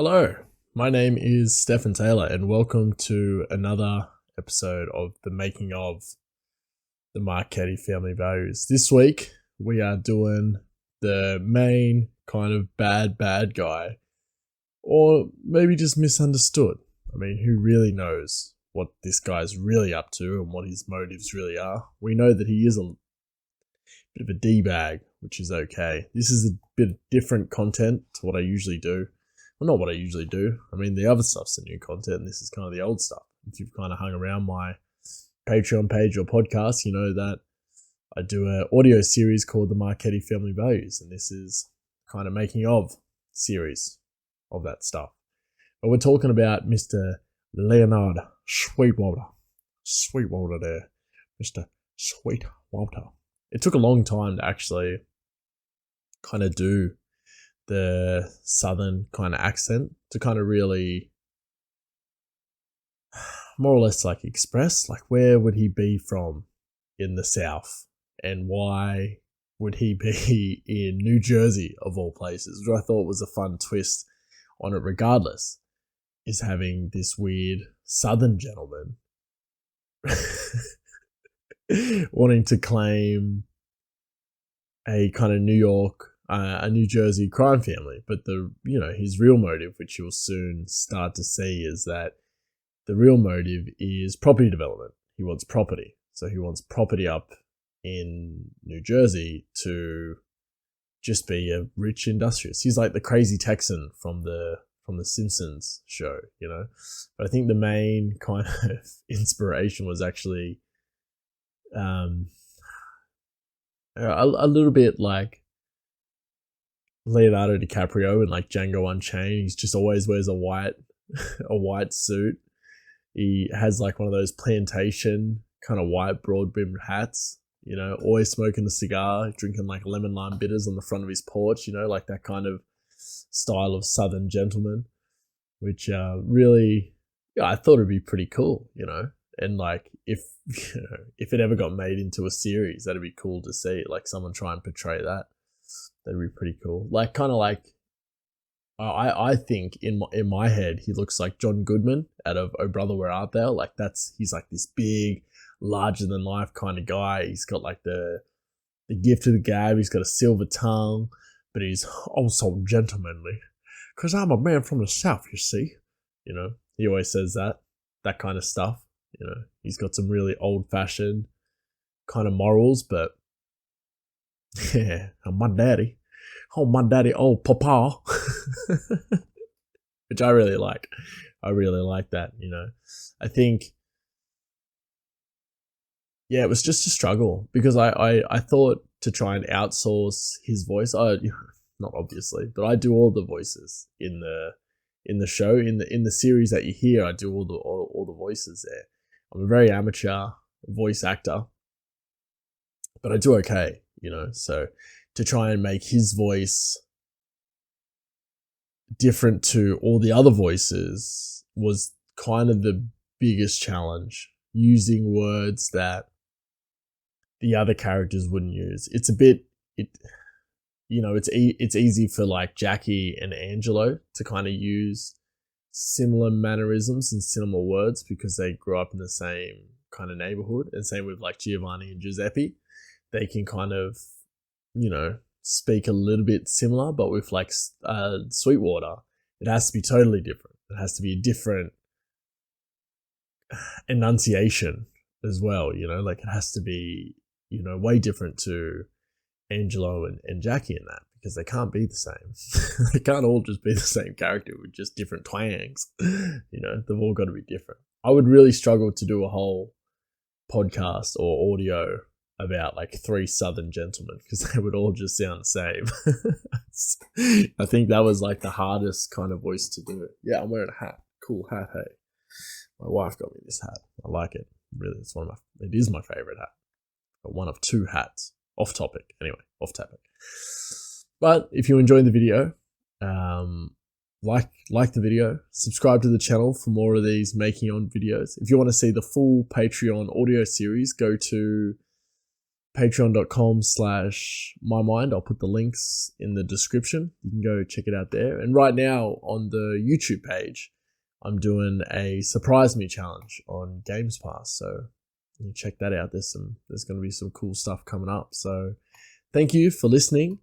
Hello, my name is Stephen Taylor, and welcome to another episode of the making of the Marchetti Family Values. This week, we are doing the main kind of bad guy, or maybe just misunderstood. I mean, who really knows what this guy's really up to and what his motives really are? We know that he is a bit of a D-bag, which is okay. This is a bit different content to what I usually do. Well, not what I usually do. I mean, the other stuff's the new content, and this is kind of the old stuff. If you've kind of hung around my Patreon page or podcast, you know that I do an audio series called The Marchetti Family Values, and this is kind of making of series of that stuff. But we're talking about Mr. Leonard Sweetwater. Sweetwater there. Mr. Sweetwater. It took a long time to actually kind of do the southern kind of accent to kind of really more or less like express like where would he be from in the South and why would he be in New Jersey of all places, which I thought was a fun twist on it regardless, is having this weird southern gentleman wanting to claim a kind of New York a New Jersey crime family, but his real motive, which you'll soon start to see, is that the real motive is property development. He wants property, so he wants property up in New Jersey to just be a rich industrialist. He's like the crazy Texan from the Simpsons show, you know. But I think the main kind of inspiration was actually a little bit like Leonardo DiCaprio in like Django Unchained. He's just always wears a white suit. He has like one of those plantation kind of white broad brimmed hats, you know, always smoking a cigar, drinking like lemon lime bitters on the front of his porch, you know, like that kind of style of southern gentleman, which really, I thought it'd be pretty cool, you know. And like if it ever got made into a series, that'd be cool to see, like someone try and portray that. That'd be pretty cool. Like kind of like I think in my head he looks like John Goodman out of Oh Brother Where Art Thou. Like he's like this big, larger than life kind of guy. He's got like the gift of the gab. He's got a silver tongue, but he's also gentlemanly. Cause I'm a man from the South, you see. You know, he always says that kind of stuff. You know, he's got some really old fashioned kind of morals, but yeah, my daddy, old papa, which I really like. I really like that, you know. I think, yeah, it was just a struggle because I thought to try and outsource his voice. Not obviously, but I do all the voices in the show, in the series that you hear. I do all the voices there. I'm a very amateur voice actor, but I do okay, you know. So to try and make his voice different to all the other voices was kind of the biggest challenge, using words that the other characters wouldn't use. It's easy for like Jackie and Angelo to kind of use similar mannerisms and similar words because they grew up in the same kind of neighborhood, and same with like Giovanni and Giuseppe. They can kind of, you know, speak a little bit similar, but with like Sweetwater, it has to be totally different. It has to be a different enunciation as well, you know, like it has to be, you know, way different to Angelo and Jackie in that, because they can't be the same. They can't all just be the same character with just different twangs. You know, they've all got to be different. I would really struggle to do a whole podcast or audio about like three southern gentlemen because they would all just sound the same. I think that was like the hardest kind of voice to do it. Yeah, I'm wearing a hat. Cool hat, hey. My wife got me this hat. I like it. Really, it is my favorite hat. But one of two hats. Off topic. Anyway, off topic. But if you enjoyed the video, like the video, subscribe to the channel for more of these making on videos. If you want to see the full Patreon audio series, go to patreon.com/mymind. I'll put the links in the description. You can go check it out there. And right now on the YouTube page, I'm doing a Surprise Me challenge on Games Pass. So you check that out. There's going to be some cool stuff coming up. So thank you for listening,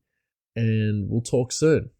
and we'll talk soon.